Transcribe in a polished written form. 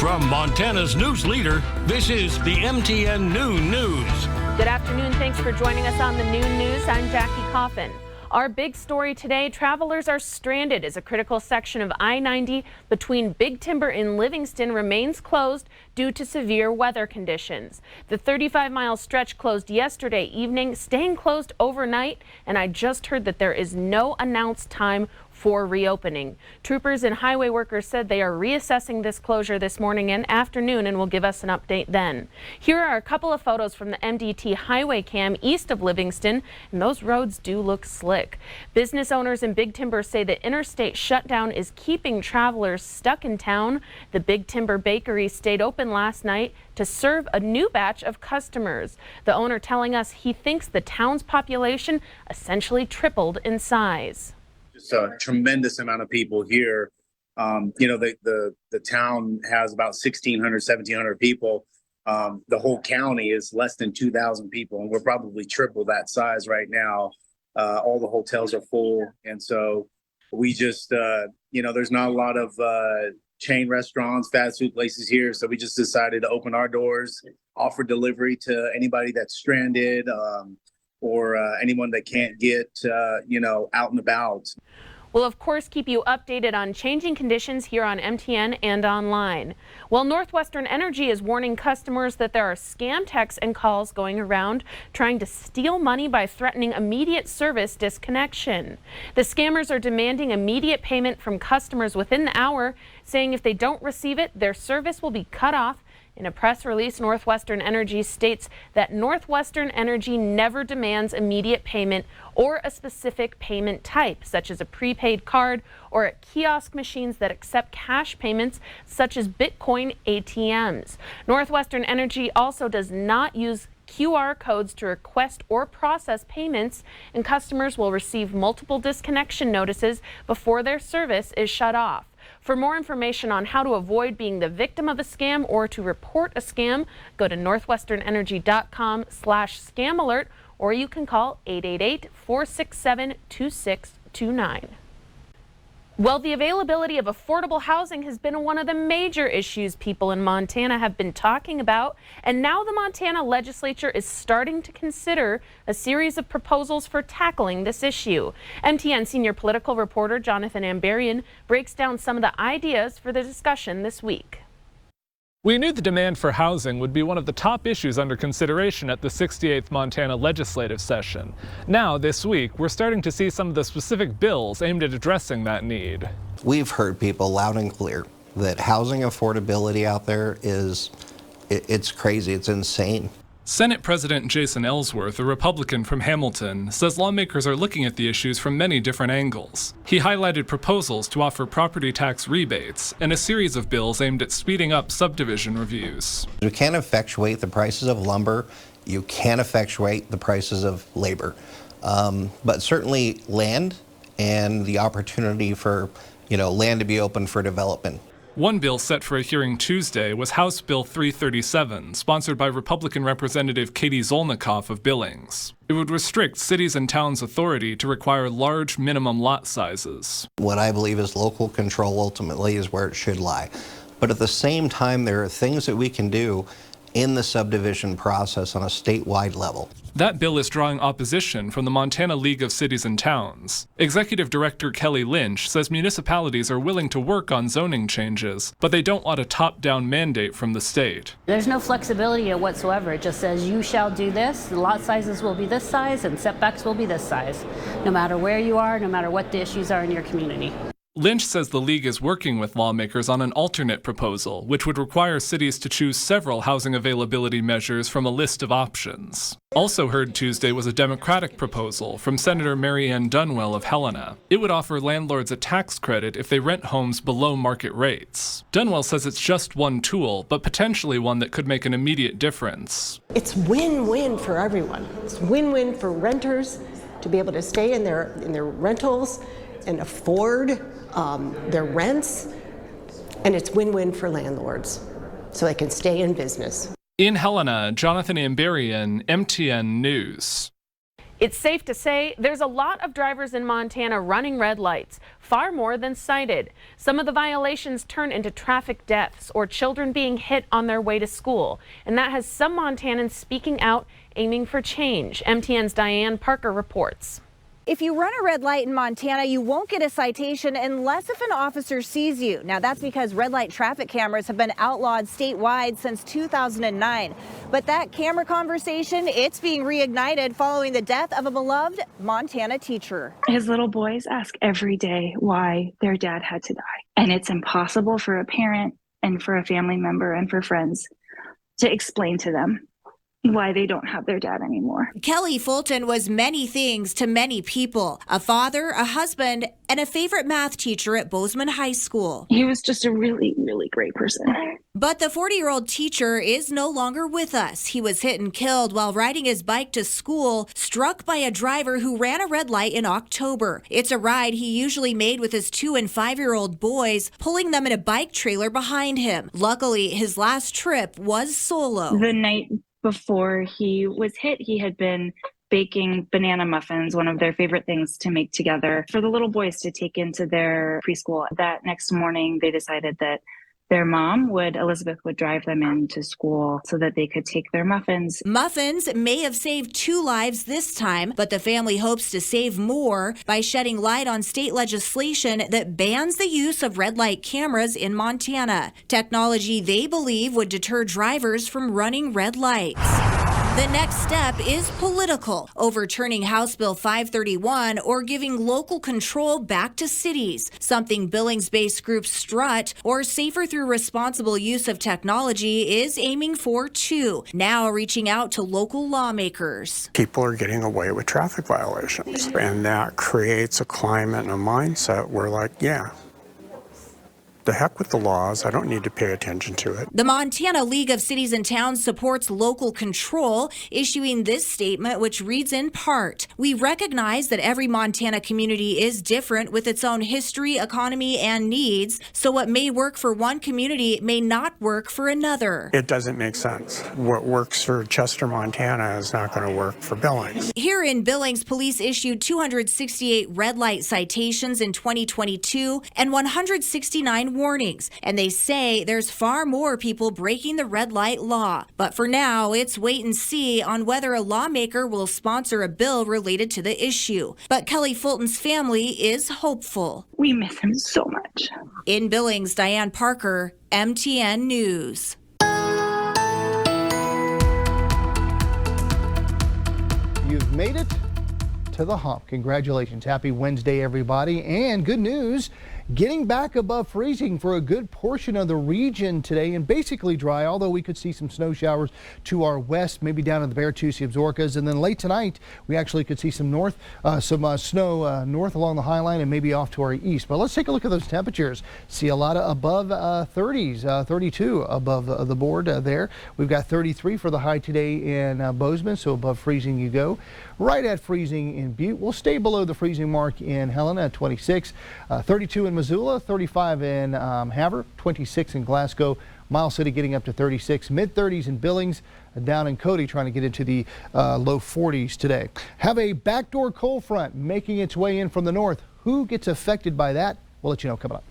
From Montana's news leader, this is the MTN Noon News. Good afternoon. Thanks for joining us on the Noon News. I'm Jackie Coffin. Our big story today, travelers are stranded as a critical section of I-90 between Big Timber and Livingston remains closed due to severe weather conditions. The 35-mile stretch closed yesterday evening, staying closed overnight, and I just heard that there is no announced time for reopening. Troopers and highway workers said they are reassessing this closure this morning and afternoon and will give us an update then. Here are a couple of photos from the MDT highway cam east of Livingston, and those roads do look slick. Business owners in Big Timber say the interstate shutdown is keeping travelers stuck in town. The Big Timber bakery stayed open last night to serve a new batch of customers. The owner telling us he thinks the town's population essentially tripled in size. Just a tremendous amount of people here. The town has about 1,600, 1,700 people. The whole county is less than 2,000 people, and we're probably triple that size right now. All the hotels are full, and so we just, there's not a lot of chain restaurants, fast food places here, so we just decided to open our doors, offer delivery to anybody that's stranded, or anyone that can't get, out and about. We'll, of course, keep you updated on changing conditions here on MTN and online. Well, Northwestern Energy is warning customers that there are scam texts and calls going around trying to steal money by threatening immediate service disconnection. The scammers are demanding immediate payment from customers within the hour, saying if they don't receive it, their service will be cut off. In a press release, Northwestern Energy states that Northwestern Energy never demands immediate payment or a specific payment type, such as a prepaid card or at kiosk machines that accept cash payments, such as Bitcoin ATMs. Northwestern Energy also does not use QR codes to request or process payments, and customers will receive multiple disconnection notices before their service is shut off. For more information on how to avoid being the victim of a scam or to report a scam, go to northwesternenergy.com/scam alert, or you can call 888-467-2629. Well, the availability of affordable housing has been one of the major issues people in Montana have been talking about, and now the Montana legislature is starting to consider a series of proposals for tackling this issue. MTN senior political reporter Jonathan Ambarian breaks down some of the ideas for the discussion this week. We knew the demand for housing would be one of the top issues under consideration at the 68th Montana legislative session. Now, this week, we're starting to see some of the specific bills aimed at addressing that need. We've heard people loud and clear that housing affordability out there it's crazy, it's insane. Senate President Jason Ellsworth, a Republican from Hamilton, says lawmakers are looking at the issues from many different angles. He highlighted proposals to offer property tax rebates and a series of bills aimed at speeding up subdivision reviews. You can't effectuate the prices of lumber, you can't effectuate the prices of labor, but certainly land and the opportunity for land to be open for development. One bill set for a hearing Tuesday was House Bill 337, sponsored by Republican Representative Katie Zolnikoff of Billings. It would restrict cities' and towns' authority to require large minimum lot sizes. What I believe is local control ultimately is where it should lie. But at the same time, there are things that we can do in the subdivision process on a statewide level. That bill is drawing opposition from the Montana League of Cities and Towns. Executive Director Kelly Lynch says municipalities are willing to work on zoning changes, but they don't want a top-down mandate from the state. There's no flexibility whatsoever. It just says you shall do this, the lot sizes will be this size, and setbacks will be this size, no matter where you are, no matter what the issues are in your community. Lynch says the league is working with lawmakers on an alternate proposal, which would require cities to choose several housing availability measures from a list of options. Also heard Tuesday was a Democratic proposal from Senator Mary Ann Dunwell of Helena. It would offer landlords a tax credit if they rent homes below market rates. Dunwell says it's just one tool, but potentially one that could make an immediate difference. It's win-win for everyone. It's win-win for renters to be able to stay in their rentals and afford their rents, and it's win-win for landlords so they can stay in business. In Helena, Jonathan Ambarian, MTN News. It's safe to say there's a lot of drivers in Montana running red lights, far more than cited. Some of the violations turn into traffic deaths or children being hit on their way to school, and that has some Montanans speaking out, aiming for change. MTN's Diane Parker reports. If you run a red light in Montana, you won't get a citation unless if an officer sees you. Now, that's because red light traffic cameras have been outlawed statewide since 2009. But that camera conversation, it's being reignited following the death of a beloved Montana teacher. His little boys ask every day why their dad had to die. And it's impossible for a parent and for a family member and for friends to explain to them why they don't have their dad anymore. Kelly Fulton was many things to many people: a father, a husband, and a favorite math teacher at Bozeman High School. He was just a really, really great person. But the 40-year-old teacher is no longer with us. He was hit and killed while riding his bike to school, struck by a driver who ran a red light in October. It's a ride he usually made with his 2- and 5-year-old boys, pulling them in a bike trailer behind him. Luckily, his last trip was solo. The night before he was hit, he had been baking banana muffins, one of their favorite things to make together, for the little boys to take into their preschool. That next morning, they decided that their mom, Elizabeth, would drive them into school so that they could take their muffins. Muffins may have saved 2 lives this time, but the family hopes to save more by shedding light on state legislation that bans the use of red light cameras in Montana. Technology they believe would deter drivers from running red lights. The next step is political, overturning House Bill 531 or giving local control back to cities, something Billings-based group Strut, or Safer Through Responsible Use of Technology, is aiming for too, now reaching out to local lawmakers. People are getting away with traffic violations, and that creates a climate and a mindset where, like, yeah, the heck with the laws. I don't need to pay attention to it. The Montana League of Cities and Towns supports local control, issuing this statement, which reads in part: "We recognize that every Montana community is different with its own history, economy, and needs, so what may work for one community may not work for another." It doesn't make sense. What works for Chester, Montana is not going to work for Billings. Here in Billings, police issued 268 red light citations in 2022 and 169 warnings, and they say there's far more people breaking the red light law. But for now, it's wait and see on whether a lawmaker will sponsor a bill related to the issue. But Kelly Fulton's family is hopeful. We miss him so much. In Billings, Diane Parker, MTN News. You've made it to the hump. Congratulations. Happy Wednesday, everybody. And good news, getting back above freezing for a good portion of the region today, and basically dry, although we could see some snow showers to our west, maybe down in the Beartoosie Absarokas. And then late tonight, we actually could see some snow north along the High Line and maybe off to our east. But let's take a look at those temperatures. See a lot of above 30s, 32 above the board there. We've got 33 for the high today in Bozeman, so above freezing you go. Right at freezing in Butte. We'll stay below the freezing mark in Helena at 26, 32 in Missoula, 35 in Havre, 26 in Glasgow, Miles City getting up to 36, mid-30s in Billings, down in Cody trying to get into the low 40s today. Have a backdoor cold front making its way in from the north. Who gets affected by that? We'll let you know coming up.